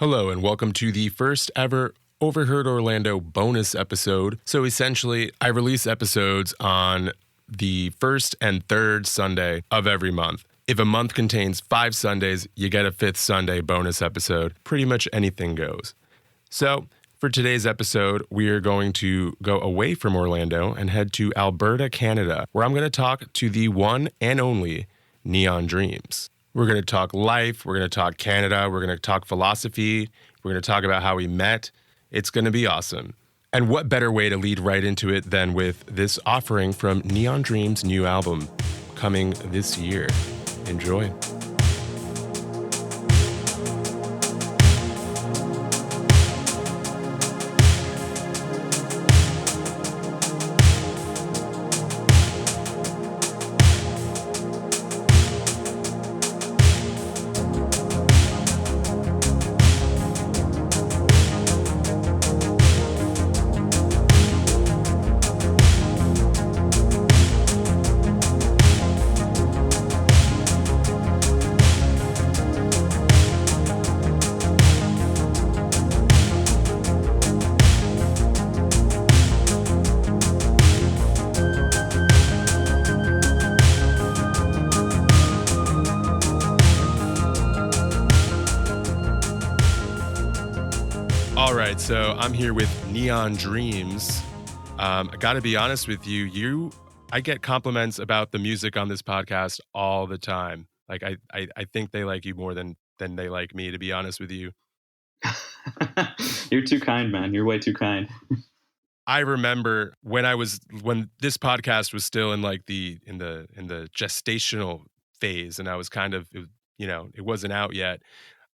Hello, and welcome to the first ever Overheard Orlando bonus episode. So essentially, I release episodes on the first and third Sunday of every month. If a month contains 5 Sundays, you get a 5th Sunday bonus episode. Pretty much anything goes. So for today's episode, we are going to go away from Orlando and head to Alberta, Canada, where I'm going to talk to the one and only Neon Dreams. We're going to talk life, we're going to talk Canada, we're going to talk philosophy, we're going to talk about how we met. It's going to be awesome. And what better way to lead right into it than with this offering from Neon Dreams' new album coming this year. Enjoy. All right, so I'm here with Neon Dreams. I got to be honest with you. I get compliments about the music on this podcast all the time. Like I think they like you more than they like me, to be honest with you. You're too kind, man. You're way too kind. I remember when this podcast was still in like the gestational phase, and I was kind of, it wasn't out yet.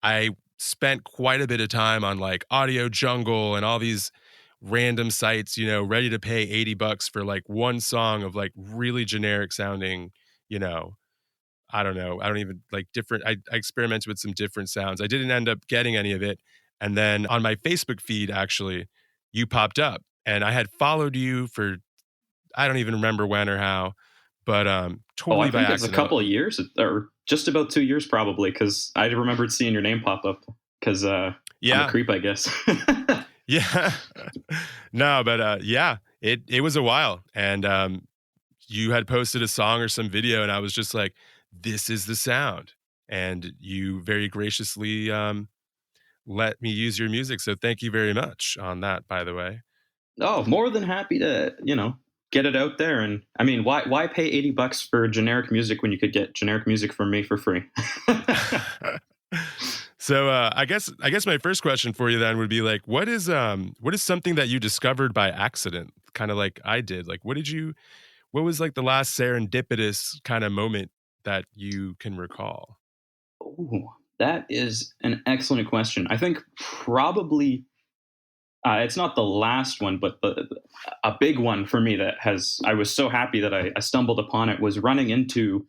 I spent quite a bit of time on like Audio Jungle and all these random sites, ready to pay $80 for like one song of like really generic sounding, I don't know. I don't even like different. I experimented with some different sounds. I didn't end up getting any of it. And then on my Facebook feed, actually, you popped up, and I had followed you for, I don't even remember when or how, but totally by accident. I think it's a couple of years, or just about 2 years probably, because I remembered seeing your name pop up because I'm a creep, I guess. Yeah. No, but it was a while. And you had posted a song or some video, and I was just like, this is the sound. And you very graciously let me use your music. So thank you very much on that, by the way. Oh, more than happy to, get it out there. And I mean, why pay $80 for generic music when you could get generic music from me for free? So I guess my first question for you then would be like, what is something that you discovered by accident, kind of like I did? Like, what was like the last serendipitous kind of moment that you can recall? Oh, that is an excellent question. I think probably it's not the last one, but a big one for me I was so happy that I stumbled upon it, was running into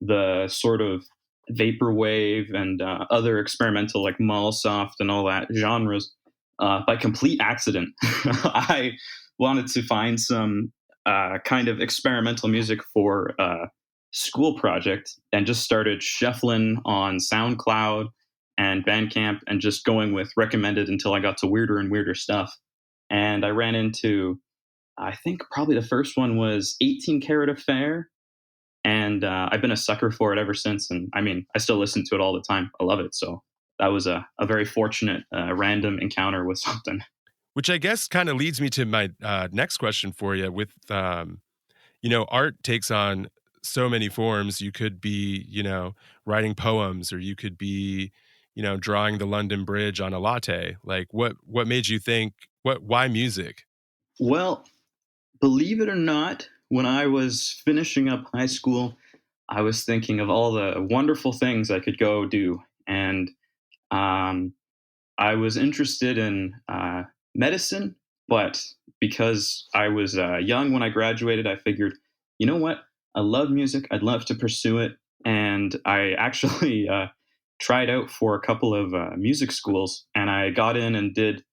the sort of vaporwave and other experimental like Molsoft and all that genres by complete accident. I wanted to find some kind of experimental music for a school project and just started shuffling on SoundCloud and Bandcamp and just going with recommended until I got to weirder and weirder stuff. And I ran into, I think probably the first one was 18 Karat Affair. And I've been a sucker for it ever since. And I mean, I still listen to it all the time. I love it. So that was a very fortunate random encounter with something. Which I guess kind of leads me to my next question for you. With, art takes on so many forms. You could be, writing poems, or you could be, drawing the London Bridge on a latte. Like what made you think, why music? Well, believe it or not, when I was finishing up high school, I was thinking of all the wonderful things I could go do. And I was interested in medicine, but because I was young when I graduated, I figured, you know what? I love music. I'd love to pursue it. And I actually tried out for a couple of music schools, and I got in and did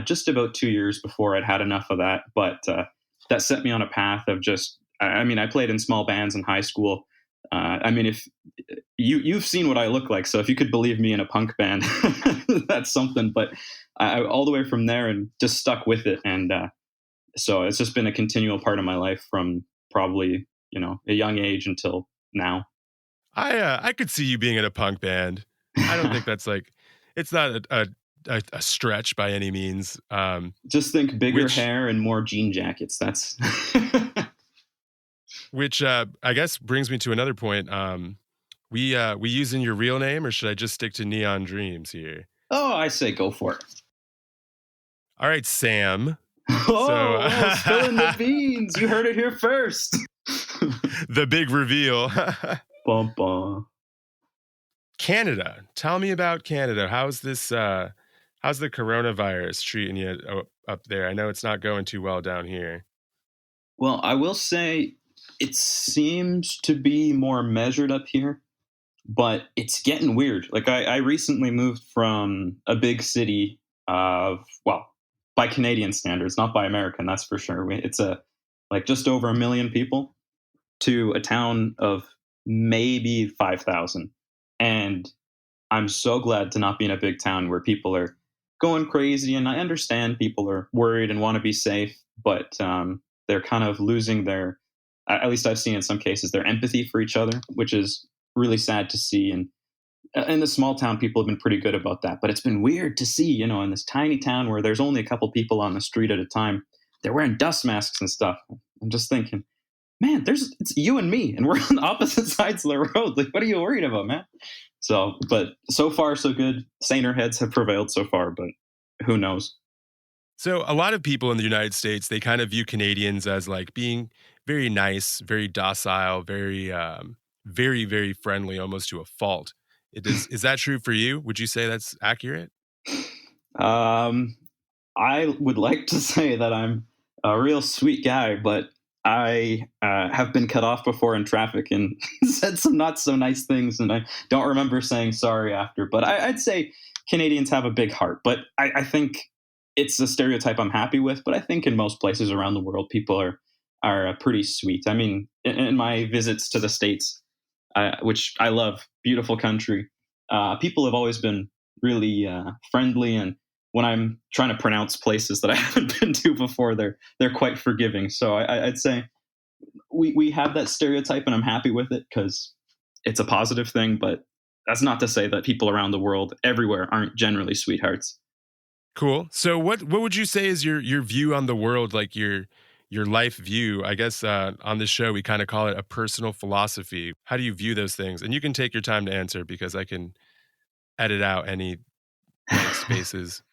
just about 2 years before I'd had enough of that. But that set me on a path of just, I mean, I played in small bands in high school. I mean, if you've seen what I look like, so if you could believe me in a punk band, that's something. But I all the way from there and just stuck with it, and so it's just been a continual part of my life from probably a young age until now. I could see you being in a punk band. I don't think that's like it's not a stretch by any means. Just think bigger Which hair and more jean jackets. That's which I guess brings me to another point. We using your real name, or should I just stick to Neon Dreams here? oh, I say go for it. All right, Sam. Oh, oh, spilling the beans. You heard it here first. The big reveal. Bum, bum. Canada. Tell me about Canada. How's this? How's the coronavirus treating you up there? I know it's not going too well down here. Well, I will say it seems to be more measured up here, but it's getting weird. Like I recently moved from a big city of, well, by Canadian standards, not by American, that's for sure. It's like just over 1 million people to a town of maybe 5,000. And I'm so glad to not be in a big town where people are going crazy. And I understand people are worried and want to be safe, but they're kind of losing their, at least I've seen in some cases, their empathy for each other, which is really sad to see. And in the small town, people have been pretty good about that. But it's been weird to see, in this tiny town where there's only a couple people on the street at a time, they're wearing dust masks and stuff. I'm just thinking, man, it's you and me, and we're on opposite sides of the road. Like, what are you worried about, man? So, but so far, so good. Saner heads have prevailed so far, but who knows? So a lot of people in the United States, they kind of view Canadians as like being very nice, very docile, very, very, very friendly, almost to a fault. Is that true for you? Would you say that's accurate? Um, I would like to say that I'm a real sweet guy, but I have been cut off before in traffic and said some not so nice things, and I don't remember saying sorry after. But I'd say Canadians have a big heart, but I think it's a stereotype I'm happy with. But I think in most places around the world, people are pretty sweet. I mean, in my visits to the States, which I love, beautiful country, people have always been really friendly, and when I'm trying to pronounce places that I haven't been to before, they're quite forgiving. So I'd say we have that stereotype, and I'm happy with it because it's a positive thing. But that's not to say that people around the world, everywhere, aren't generally sweethearts. Cool. So what would you say is your view on the world, like your life view? I guess on this show we kind of call it a personal philosophy. How do you view those things? And you can take your time to answer because I can edit out any blank spaces.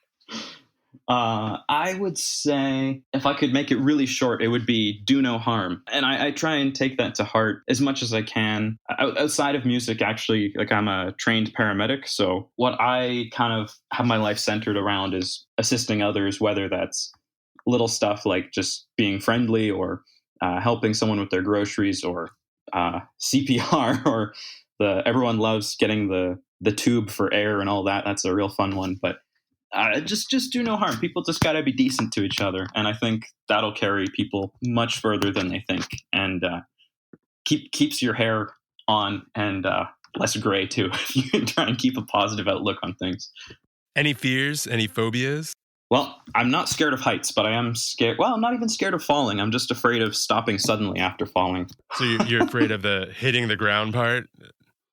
I would say if I could make it really short, it would be do no harm. And I try and take that to heart as much as I can. Outside of music, actually, like I'm a trained paramedic. So what I kind of have my life centered around is assisting others, whether that's little stuff like just being friendly or helping someone with their groceries or CPR or everyone loves getting the tube for air and all that. That's a real fun one. But just do no harm. People just got to be decent to each other, and I think that'll carry people much further than they think, and keeps your hair on and less gray too. If you can try and keep a positive outlook on things. Any fears? Any phobias? Well, I'm not scared of heights, but I am scared. Well, I'm not even scared of falling. I'm just afraid of stopping suddenly after falling. So you're afraid of the hitting the ground part?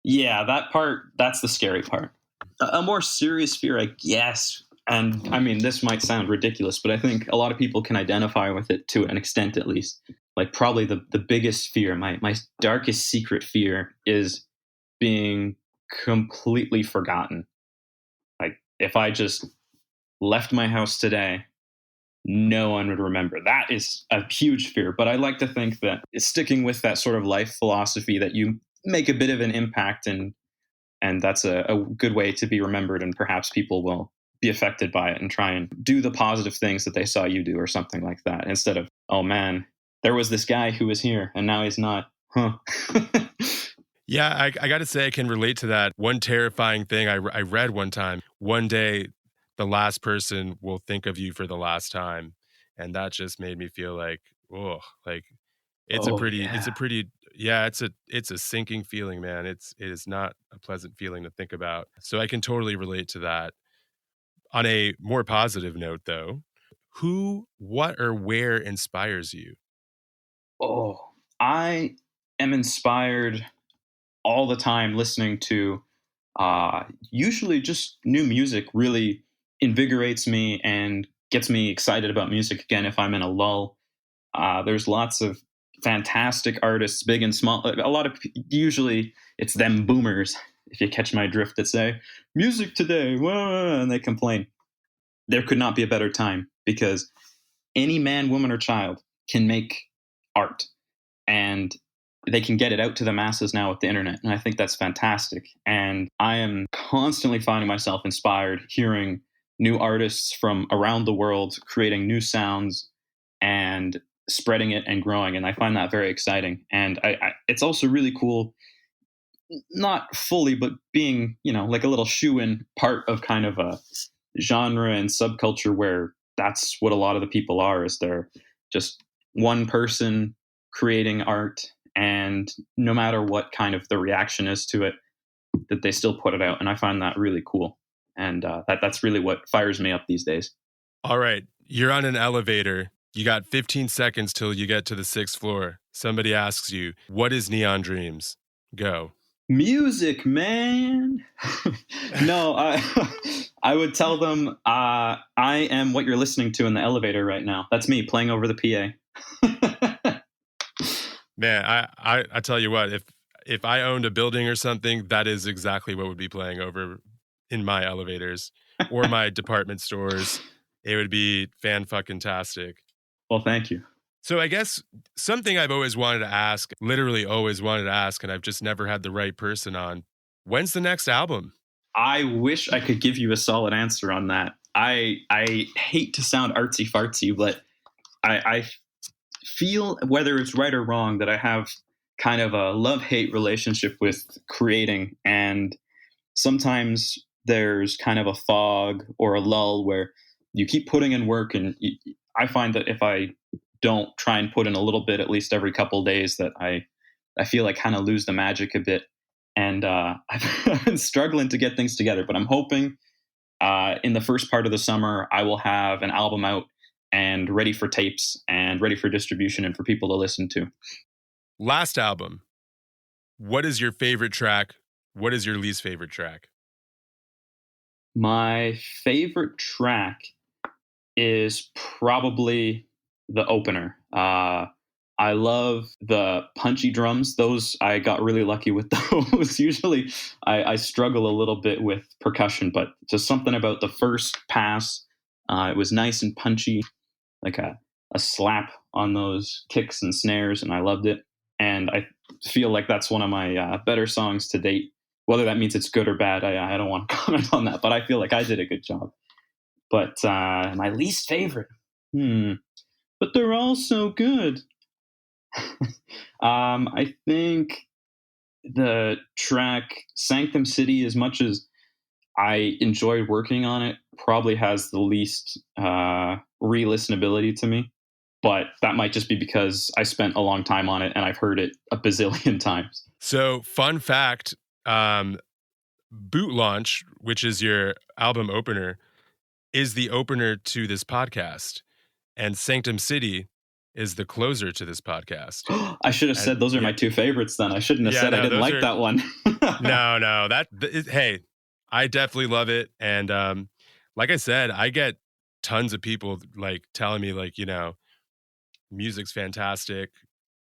Yeah, that part. That's the scary part. A more serious fear, I guess. And I mean, this might sound ridiculous, but I think a lot of people can identify with it to an extent, at least. Like probably the biggest fear, my darkest secret fear is being completely forgotten. Like if I just left my house today, no one would remember. That is a huge fear. But I like to think that it's sticking with that sort of life philosophy that you make a bit of an impact, and that's a good way to be remembered, and perhaps people will be affected by it and try and do the positive things that they saw you do or something like that, instead of, oh man, there was this guy who was here and now he's not. Huh. Yeah, I got to say I can relate to that. One terrifying thing I read one time, one day the last person will think of you for the last time. And that just made me feel like, oh, like it's a pretty Yeah, it's a sinking feeling, man. It is not a pleasant feeling to think about. So I can totally relate to that. On a more positive note, though, who, what, or where inspires you? Oh, I am inspired all the time listening to usually just new music. Really invigorates me and gets me excited about music again if I'm in a lull. There's lots of fantastic artists, big and small. Usually it's them boomers, if you catch my drift, that say music today, wah," and they complain. There could not be a better time because any man, woman, or child can make art, and they can get it out to the masses now with the internet. And I think that's fantastic. And I am constantly finding myself inspired hearing new artists from around the world creating new sounds and spreading it and growing. And I find that very exciting. And it's also really cool, not fully, but being, like a little shoe-in part of kind of a genre and subculture where that's what a lot of the people are, is they're just one person creating art, and no matter what kind of the reaction is to it, that they still put it out. And I find that really cool. And that's really what fires me up these days. All right, you're on an elevator. You got 15 seconds till you get to the 6th floor. Somebody asks you, what is Neon Dreams? Go. Music, man. No, I would tell them I am what you're listening to in the elevator right now. That's me playing over the PA. Man, I tell you what, if I owned a building or something, that is exactly what would be playing over in my elevators or my department stores. It would be fan-fucking-tastic. Well, thank you. So I guess something I've always wanted to ask, literally always wanted to ask, and I've just never had the right person on. When's the next album? I wish I could give you a solid answer on that. I hate to sound artsy fartsy, but I feel, whether it's right or wrong, that I have kind of a love-hate relationship with creating. And sometimes there's kind of a fog or a lull where you keep putting in work. And I find that if I don't try and put in a little bit, at least every couple of days, that I feel like kind of lose the magic a bit. And I've been struggling to get things together, but I'm hoping in the first part of the summer, I will have an album out and ready for tapes and ready for distribution and for people to listen to. Last album. What is your favorite track? What is your least favorite track? My favorite track is probably the opener. I love the punchy drums. Those, I got really lucky with those. Usually I struggle a little bit with percussion, but just something about the first pass. It was nice and punchy, like a slap on those kicks and snares, and I loved it. And I feel like that's one of my better songs to date. Whether that means it's good or bad, I don't want to comment on that, but I feel like I did a good job. But my least favorite, but they're all so good. I think the track Sanctum City, as much as I enjoyed working on it, probably has the least re-listenability to me. But that might just be because I spent a long time on it and I've heard it a bazillion times. So, fun fact, Boot Launch, which is your album opener, is the opener to this podcast. And Sanctum City is the closer to this podcast. I should have said those are my two favorites then. I shouldn't have said I didn't like that one. No. Hey, I definitely love it. And like I said, I get tons of people like telling me like, music's fantastic.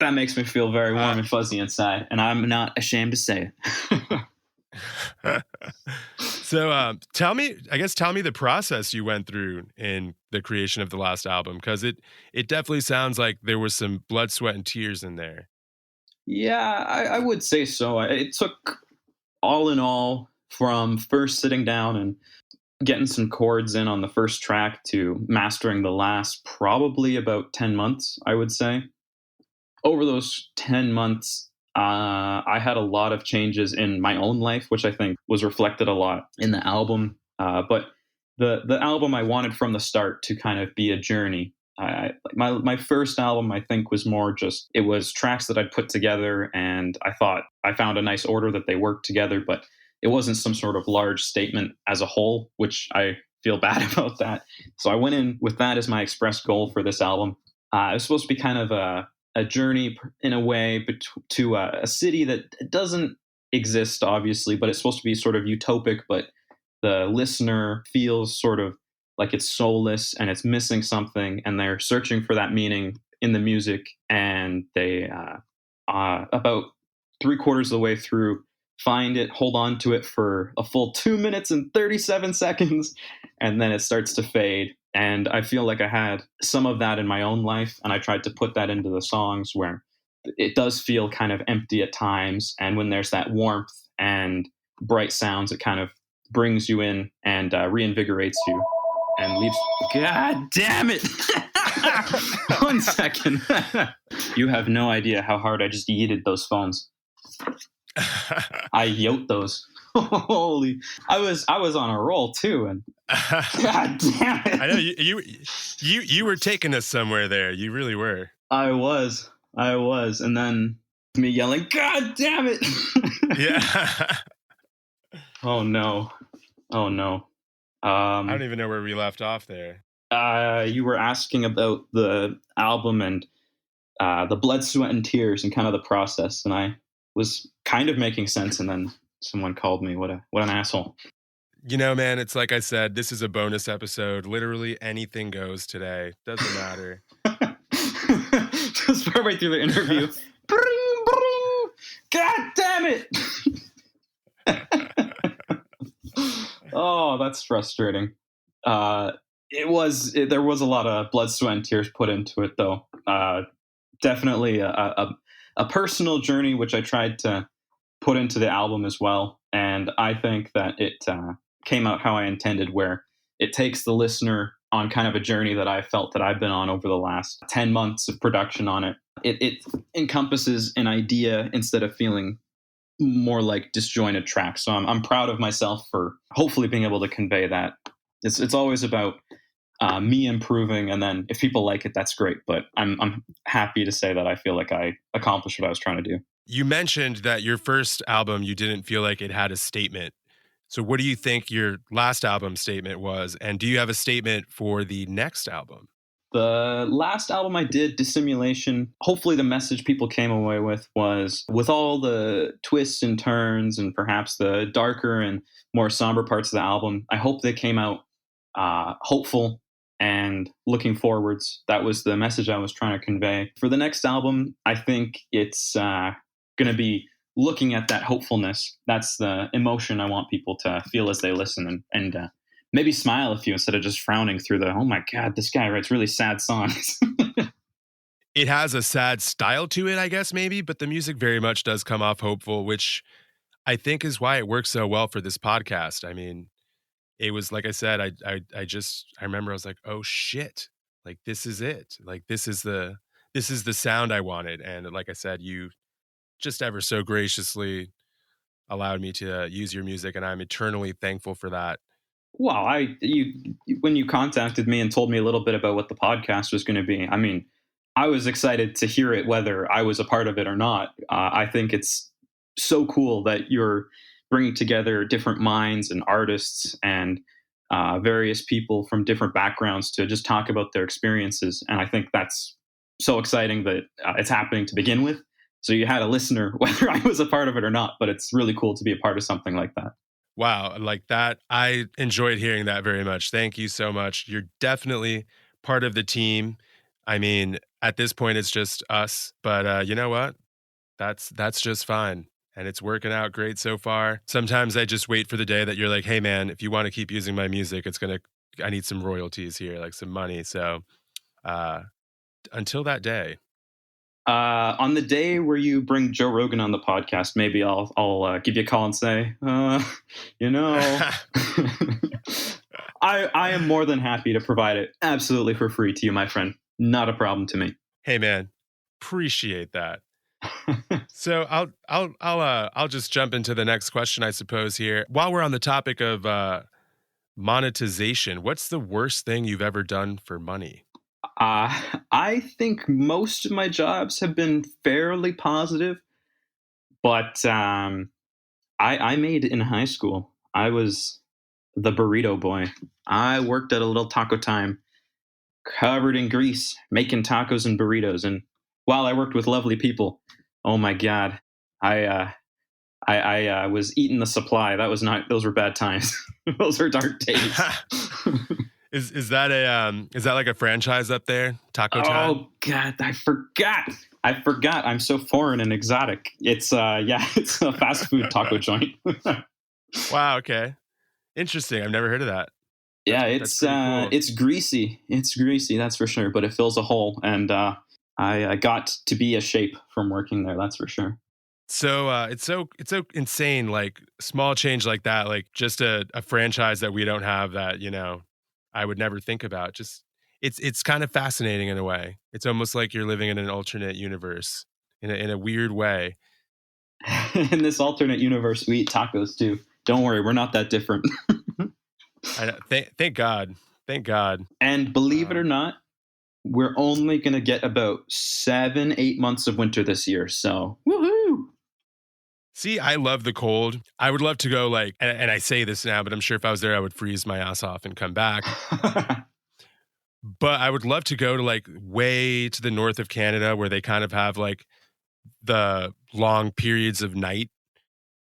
That makes me feel very warm and fuzzy inside, and I'm not ashamed to say it. So tell me the process you went through in the creation of the last album, because it definitely sounds like there was some blood, sweat, and tears in there. Yeah, I would say so. It took, all in all, from first sitting down and getting some chords in on the first track to mastering the last, probably about 10 months, I would say. Over those 10 months, I had a lot of changes in my own life, which I think was reflected a lot in the album. But the album I wanted from the start to kind of be a journey. My first album, I think, was more just, it was tracks that I'd put together, and I thought I found a nice order that they worked together, but it wasn't some sort of large statement as a whole, which I feel bad about that. So I went in with that as my express goal for this album. It was supposed to be kind of a journey in a way to a city that doesn't exist, obviously, but it's supposed to be sort of utopic, but the listener feels sort of like it's soulless and it's missing something, and they're searching for that meaning in the music. And they, about 3/4 of the way through, find it, hold on to it for a full 2 minutes and 37 seconds, and then it starts to fade. And I feel like I had some of that in my own life, and I tried to put that into the songs, where it does feel kind of empty at times. And when there's that warmth and bright sounds, it kind of brings you in and reinvigorates you and leaves. God damn it! 1 second. You have no idea how hard I just yeeted those phones. I yoked those. Holy! I was on a roll too, and God damn it! I know you were taking us somewhere there. You really were. I was, and then me yelling, "God damn it!" Yeah. Oh no! I don't even know where we left off there. You were asking about the album and the blood, sweat, and tears, and kind of the process, and I was kind of making sense, and then someone called me. What an asshole. You know, man, it's like I said, this is a bonus episode. Literally anything goes today. Doesn't matter. Just partway through the interview. Bring, bring. God damn it! Oh, that's frustrating. There was a lot of blood, sweat, and tears put into it, though. Definitely a personal journey, which I tried to put into the album as well. And I think that it came out how I intended, where it takes the listener on kind of a journey that I felt that I've been on over the last 10 months of production on it. It encompasses an idea instead of feeling more like disjointed tracks. So I'm proud of myself for hopefully being able to convey that. It's always about me improving, and then if people like it, that's great. But I'm happy to say that I feel like I accomplished what I was trying to do. You mentioned that your first album, you didn't feel like it had a statement. So what do you think your last album statement was? And do you have a statement for the next album? The last album I did, Dissimulation, hopefully the message people came away with was, with all the twists and turns and perhaps the darker and more somber parts of the album, I hope they came out hopeful and looking forwards. That was the message I was trying to convey. For the next album, I think it's going to be looking at that hopefulness. That's the emotion I want people to feel as they listen, and maybe smile a few instead of just frowning through the, oh my God, this guy writes really sad songs. It has a sad style to it, I guess, maybe, but the music very much does come off hopeful, which I think is why it works so well for this podcast. I mean, it was, like I said, I remember I was like, oh shit, like this is it. Like this is the sound I wanted. And like I said, you just ever so graciously allowed me to use your music, and I'm eternally thankful for that. Wow, when you contacted me and told me a little bit about what the podcast was going to be, I mean, I was excited to hear it, whether I was a part of it or not. I think it's so cool that you're bringing together different minds and artists and various people from different backgrounds to just talk about their experiences. And I think that's so exciting that it's happening to begin with. So you had a listener, whether I was a part of it or not, but it's really cool to be a part of something like that. Wow, like that. I enjoyed hearing that very much. Thank you so much. You're definitely part of the team. I mean, at this point, it's just us, but you know what? That's just fine. And it's working out great so far. Sometimes I just wait for the day that you're like, hey man, if you want to keep using my music, I need some royalties here, like some money. So until that day. On the day where you bring Joe Rogan on the podcast, maybe I'll give you a call and say, you know, I am more than happy to provide it absolutely for free to you, my friend. Not a problem to me. Hey man, appreciate that. So I'll just jump into the next question, I suppose, here. While we're on the topic of monetization, what's the worst thing you've ever done for money? I think most of my jobs have been fairly positive, but I made it in high school. I was the burrito boy. I worked at a little taco time covered in grease, making tacos and burritos. And while I worked with lovely people, oh my god, I I was eating the supply. That was not; those were bad times. Those were dark days. Is that like a franchise up there? Taco Time? Oh god, I forgot. I forgot. I'm so foreign and exotic. It's yeah, it's a fast food taco joint. Wow, okay. Interesting. I've never heard of that. Yeah, That's pretty cool. it's greasy. It's greasy, that's for sure. But it fills a hole, and I got to be a shape from working there. That's for sure. So it's so insane, like small change like that, like just a franchise that we don't have that, I would never think about. Just it's kind of fascinating in a way. It's almost like you're living in an alternate universe in a weird way. In this alternate universe, we eat tacos too. Don't worry, we're not that different. Thank God. Thank God. And believe it or not, we're only going to get about 7, 8 months of winter this year. So, woohoo! See, I love the cold. I would love to go like, and I say this now, but I'm sure if I was there, I would freeze my ass off and come back. But I would love to go to like way to the north of Canada where they kind of have like the long periods of night.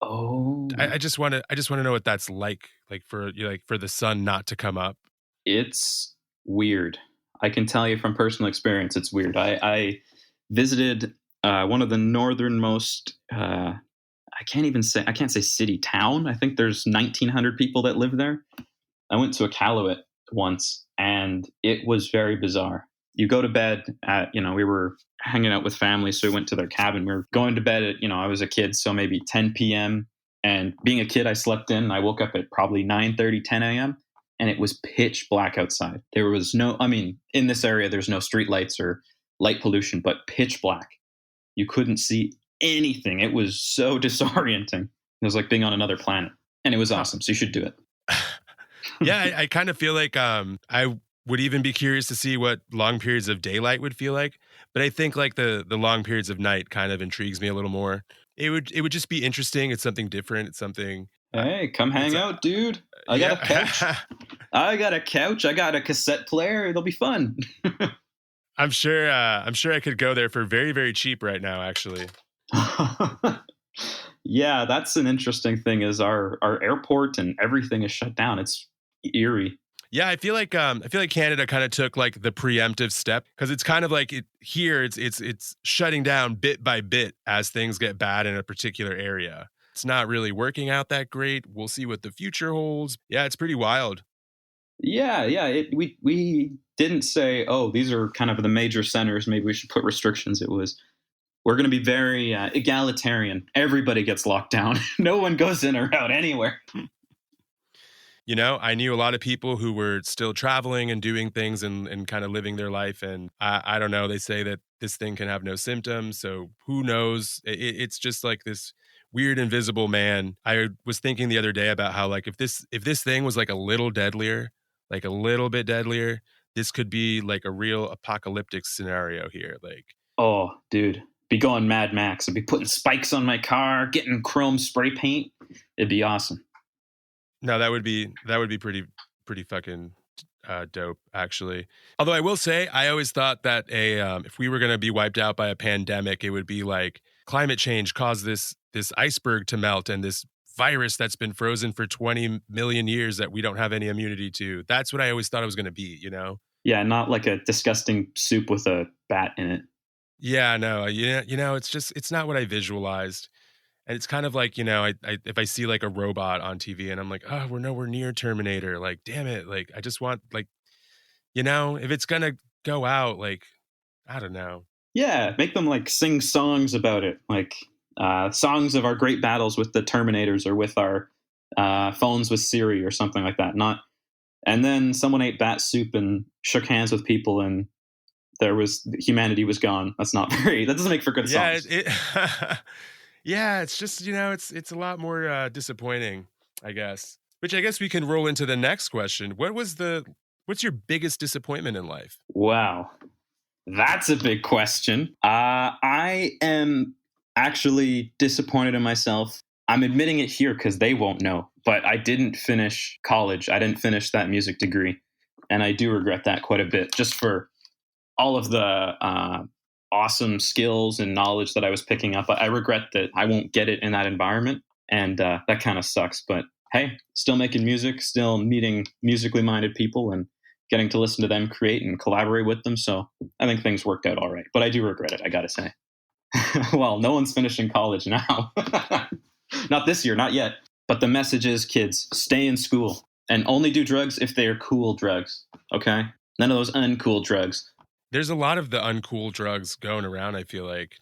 Oh, I just want to know what that's like for the sun not to come up. it's weird. I can tell you from personal experience, it's weird. I visited one of the northernmost. I can't say city town. I think there's 1,900 people that live there. I went to Iqaluit once, and it was very bizarre. You go to bed at, we were hanging out with family, so we went to their cabin. We were going to bed at, I was a kid, so maybe 10 p.m. And being a kid, I slept in. I woke up at probably 9:30, 10 a.m. And it was pitch black outside. There was no, I mean, in this area, there's no street lights or light pollution, but pitch black. You couldn't see anything. It was so disorienting. It was like being on another planet. And it was awesome. So you should do it. Yeah, I kind of feel like I would even be curious to see what long periods of daylight would feel like. But I think like the long periods of night kind of intrigues me a little more. It would just be interesting. It's something different. It's something. Hey, come hang out, dude. I got a couch. Yeah. I got a couch. I got a cassette player. It'll be fun. I'm sure. I'm sure I could go there for very, very cheap right now. Actually, Yeah, that's an interesting thing. Is our airport and everything is shut down. It's eerie. yeah. I feel like Canada kind of took like the preemptive step because it's kind of like here. It's shutting down bit by bit as things get bad in a particular area. It's not really working out that great. We'll see what the future holds. Yeah, it's pretty wild. Yeah, yeah. We didn't say, oh, these are kind of the major centers. Maybe we should put restrictions. It was we're going to be very egalitarian. Everybody gets locked down. No one goes in or out anywhere. I knew a lot of people who were still traveling and doing things and kind of living their life. And I don't know, they say that this thing can have no symptoms. So who knows? It's just like this weird invisible man. I was thinking the other day about how like if this thing was like a little deadlier, like a little bit deadlier, this could be like a real apocalyptic scenario here. Like, Oh, dude, be going Mad Max. I'd be putting spikes on my car, getting chrome spray paint. It'd be awesome. no, that would be pretty fucking dope, actually. Although I will say, I always thought that if we were gonna be wiped out by a pandemic, it would be like climate change caused this iceberg to melt and this virus that's been frozen for 20 million years that we don't have any immunity to. That's what I always thought it was gonna be. Yeah, not like a disgusting soup with a bat in it. Yeah, no, it's not what I visualized. And it's kind of like, if I see like a robot on TV and I'm like, oh, we're nowhere near Terminator. Like, damn it. Like, I just want like, if it's gonna go out, like, I don't know. Yeah, make them like sing songs about it, like songs of our great battles with the Terminators or with our phones with Siri or something like that. Not, and then someone ate bat soup and shook hands with people, and humanity was gone. That's not very. That doesn't make for good Yeah, songs. yeah, it's just, it's a lot more disappointing, I guess. Which I guess we can roll into the next question. What's your biggest disappointment in life? Wow. That's a big question. I am actually disappointed in myself. I'm admitting it here because they won't know, but I didn't finish college. I didn't finish that music degree. And I do regret that quite a bit, just for all of the awesome skills and knowledge that I was picking up. I regret that I won't get it in that environment. And that kind of sucks. But hey, still making music, still meeting musically minded people and getting to listen to them create and collaborate with them. So I think things worked out all right. But I do regret it, I got to say. Well, no one's finishing college now. Not this year, not yet. But the message is, kids, stay in school and only do drugs if they are cool drugs. Okay? None of those uncool drugs. There's a lot of the uncool drugs going around, I feel like.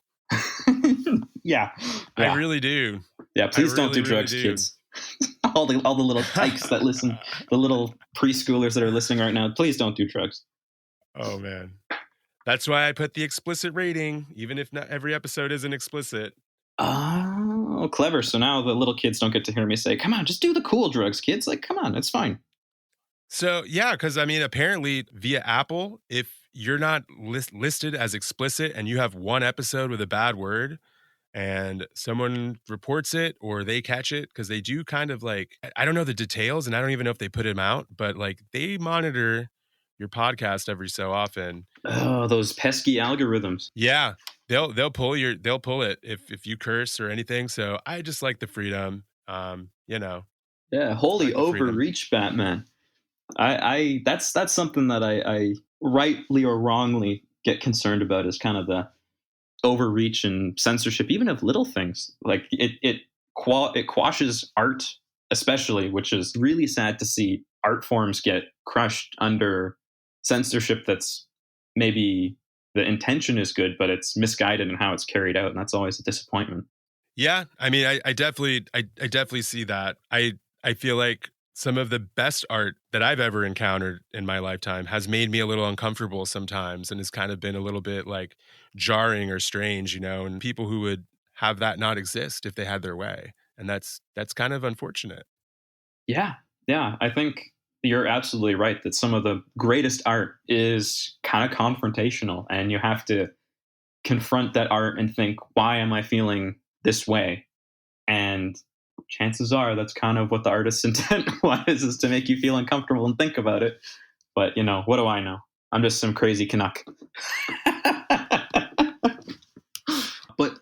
Yeah. I really do. Yeah, please don't do drugs, kids. all the little tykes that listen, the little preschoolers that are listening right now, please don't do drugs. Oh, man. That's why I put the explicit rating, even if not every episode isn't explicit. Oh, clever. So now the little kids don't get to hear me say, come on, just do the cool drugs, kids. Like, come on, it's fine. So, yeah, because I mean, apparently via Apple, if you're not listed as explicit and you have one episode with a bad word and someone reports it or they catch it, because they do kind of like, I don't know the details and I don't even know if they put them out, but like they monitor your podcast every so often. Oh, those pesky algorithms. Yeah. They'll pull it if you curse or anything. So I just like the freedom, Yeah, holy like overreach, Batman. I that's something that I rightly or wrongly get concerned about, is kind of the overreach and censorship, even of little things. Like it quashes art, especially, which is really sad to see art forms get crushed under censorship that's maybe the intention is good, but it's misguided in how it's carried out, and that's always a disappointment. Yeah, I mean, I definitely see that. I feel like some of the best art that I've ever encountered in my lifetime has made me a little uncomfortable sometimes, and has kind of been a little bit like jarring or strange, and people who would have that not exist if they had their way, and that's kind of unfortunate. Yeah, I think you're absolutely right that some of the greatest art is kind of confrontational, and you have to confront that art and think, why am I feeling this way? And chances are that's kind of what the artist's intent was, is to make you feel uncomfortable and think about it. But, what do I know? I'm just some crazy Canuck. But,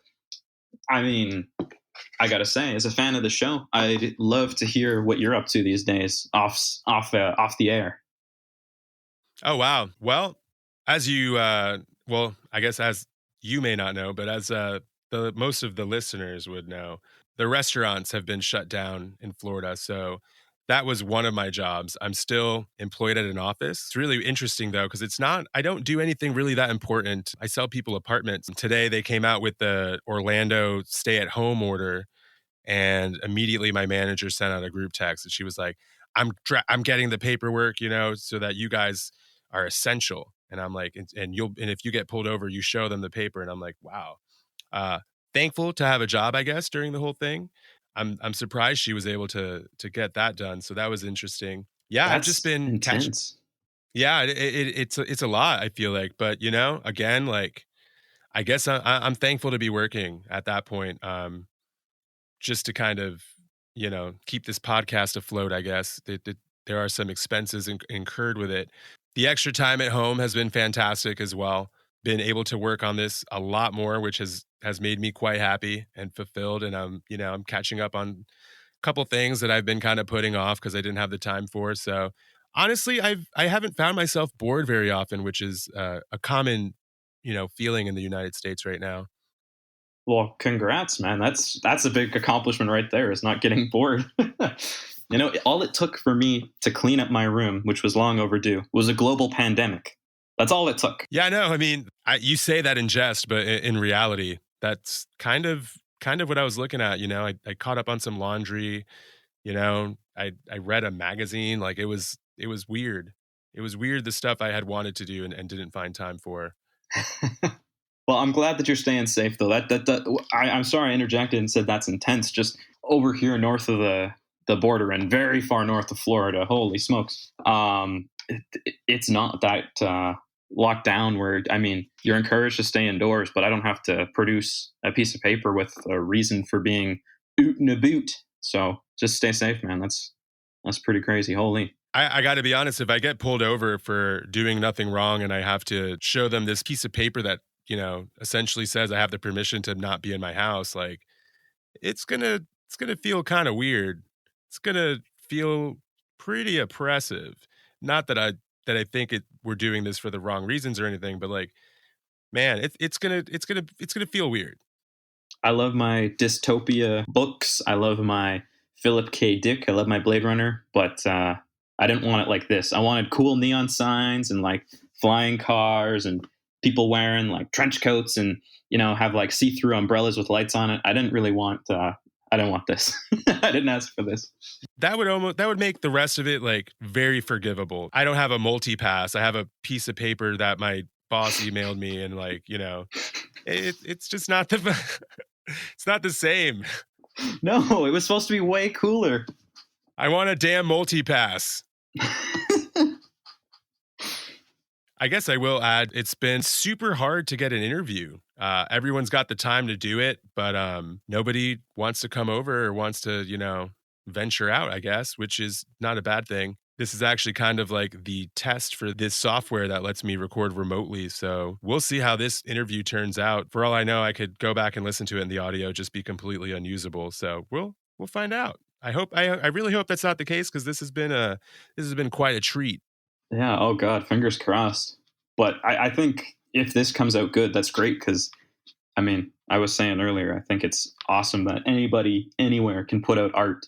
I mean, I gotta say, as a fan of the show, I'd love to hear what you're up to these days off the air. Oh, wow. Well, as you, I guess as you may not know, but as the most of the listeners would know, the restaurants have been shut down in Florida. So that was one of my jobs. I'm still employed at an office. It's really interesting though, because I don't do anything really that important. I sell people apartments. Today they came out with the Orlando stay-at-home order, and immediately my manager sent out a group text, and she was like, I'm getting the paperwork, so that you guys are essential. And I'm like, and if you get pulled over, you show them the paper. And I'm like, wow. Thankful to have a job, I guess, during the whole thing. I'm surprised she was able to get that done. So that was interesting. Yeah, That's I've just been intense. Yeah, it's a lot, I feel like. But again, like, I guess I'm thankful to be working at that point. Just to kind of, keep this podcast afloat, I guess. There are some expenses incurred with it. The extra time at home has been fantastic as well. Been able to work on this a lot more, which has made me quite happy and fulfilled. And I'm catching up on a couple things that I've been kind of putting off because I didn't have the time for. So honestly, I haven't found myself bored very often, which is a common, feeling in the United States right now. Well, congrats, man. That's a big accomplishment right there, is not getting bored. All it took for me to clean up my room, which was long overdue, was a global pandemic. That's all it took. Yeah, no, I mean, you say that in jest, but in reality, that's kind of what I was looking at. I caught up on some laundry. I read a magazine. Like it was weird. It was weird, the stuff I had wanted to do and didn't find time for. Well, I'm glad that you're staying safe, though. I'm sorry I interjected and said that's intense. Just over here north of the border and very far north of Florida. Holy smokes. it's not that locked down where, I mean, you're encouraged to stay indoors, but I don't have to produce a piece of paper with a reason for being oot and a boot. So just stay safe, man. That's pretty crazy. Holy. I got to be honest, if I get pulled over for doing nothing wrong and I have to show them this piece of paper that, essentially says I have the permission to not be in my house, like it's gonna feel kind of weird. It's gonna feel pretty oppressive. Not that I think we're doing this for the wrong reasons or anything, but like, man, it's gonna feel weird. I love my dystopia books. I love my Philip K. Dick. I love my Blade Runner, but I didn't want it like this. I wanted cool neon signs and like flying cars and people wearing like trench coats and have like see-through umbrellas with lights on it. I didn't really want. I didn't want this. I didn't ask for this. That would make the rest of it like very forgivable. I don't have a multi-pass. I have a piece of paper that my boss emailed me, and like, it's just not the it's not the same. No, it was supposed to be way cooler. I want a damn multi-pass. I guess I will add, it's been super hard to get an interview. Everyone's got the time to do it, but nobody wants to come over or wants to, venture out, I guess, which is not a bad thing. This is actually kind of like the test for this software that lets me record remotely. So we'll see how this interview turns out. For all I know, I could go back and listen to it and the audio just be completely unusable. So we'll find out. I really hope that's not the case, because this has been quite a treat. Yeah. Oh God. Fingers crossed. But I think if this comes out good, that's great. Because I mean, I was saying earlier, I think it's awesome that anybody anywhere can put out art,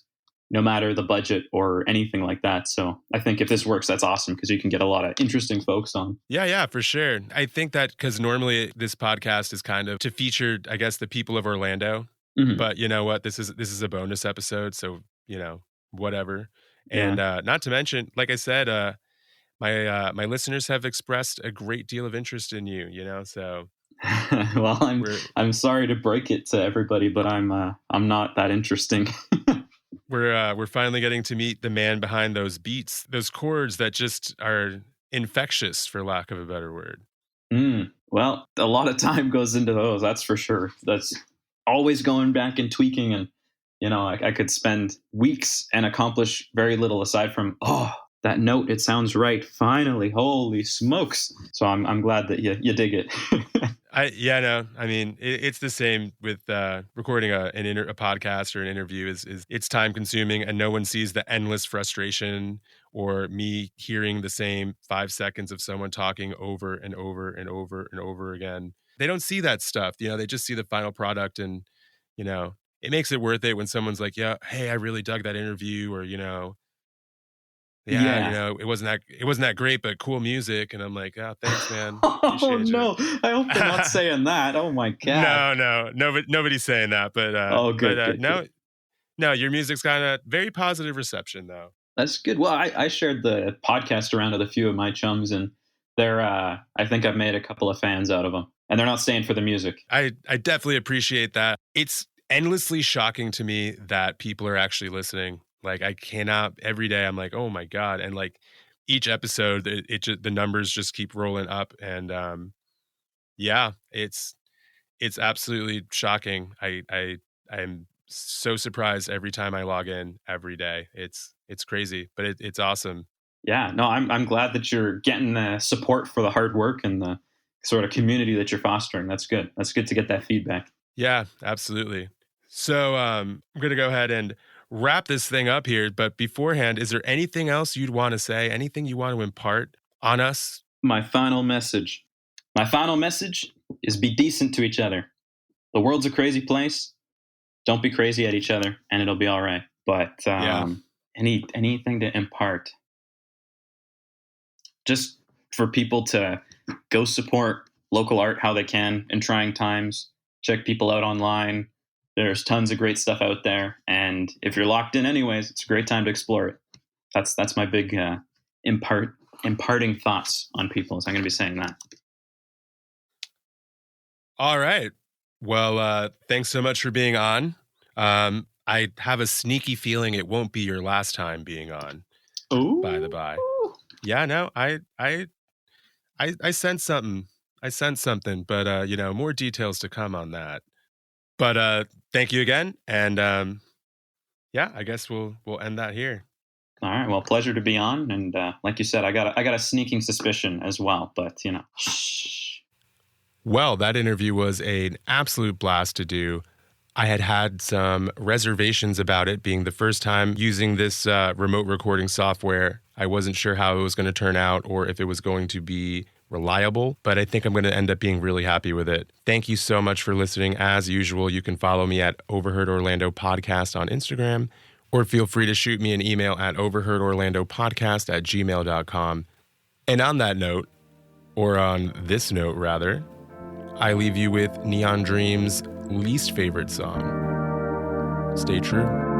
no matter the budget or anything like that. So I think if this works, that's awesome, because you can get a lot of interesting folks on. Yeah, for sure. I think that because normally this podcast is kind of to feature, I guess, the people of Orlando. Mhm. But you know what? This is a bonus episode, so whatever. And Yeah. not to mention, like I said, my listeners have expressed a great deal of interest in you. So Well, we're I'm sorry to break it to everybody, but I'm not that interesting. we're finally getting to meet the man behind those beats, those chords that just are infectious, for lack of a better word. Well, a lot of time goes into those. That's for sure. That's always going back and tweaking, and I could spend weeks and accomplish very little aside from that note. It sounds right. Finally, holy smokes! So I'm glad that you dig it. No, I mean, it's the same with recording a podcast or an interview. Is it's time consuming, and no one sees the endless frustration or me hearing the same 5 seconds of someone talking over and over and over and over again. They don't see that stuff. They just see the final product, and it makes it worth it when someone's like, "Yeah, hey, I really dug that interview," or "Yeah, Yeah. it wasn't that great, but cool music." And I'm like, "Oh, thanks, man. Oh Appreciate you." no! I hope they're not saying that. Oh my God. No, nobody's saying that, but Oh, good, good, no, good. no, your music's got a very positive reception, though. That's good. Well, I shared the podcast around with a few of my chums, and they're. I think I've made a couple of fans out of them, and they're not staying for the music. I definitely appreciate that. It's endlessly shocking to me that people are actually listening. Like, I cannot, every day I'm like, oh my God. And like each episode, the numbers just keep rolling up. And yeah, it's absolutely shocking. I'm so surprised every time I log in every day. It's crazy, but it's awesome. Yeah, no, I'm glad that you're getting the support for the hard work and the sort of community that you're fostering. That's good. That's good to get that feedback. Yeah, absolutely. So I'm going to go ahead and wrap this thing up here. But beforehand, is there anything else you'd want to say? Anything you want to impart on us? My final message. My final message is be decent to each other. The world's a crazy place. Don't be crazy at each other, and it'll be all right. But Yeah. anything to impart, just for people to go support local art how they can in trying times. Check people out online. There's tons of great stuff out there, and if you're locked in anyways, it's a great time to explore it. That's my big imparting thoughts on people. So I'm going to be saying that. All right. Well, thanks so much for being on. I have a sneaky feeling it won't be your last time being on, Ooh. by the by. Yeah, no, I sent something. I sent something, but more details to come on that. But thank you again, and yeah, I guess we'll end that here. All right. Well, pleasure to be on. And like you said, I got a sneaking suspicion as well. But shh. Well, that interview was an absolute blast to do. I had some reservations about it being the first time using this remote recording software. I wasn't sure how it was going to turn out or if it was going to be reliable, but I think I'm going to end up being really happy with it. Thank you so much for listening. As usual, you can follow me at Overheard Orlando Podcast on Instagram, or feel free to shoot me an email at overheardorlandopodcast@gmail.com. And on that note, or on this note rather, I leave you with Neon Dream's least favorite song. Stay true.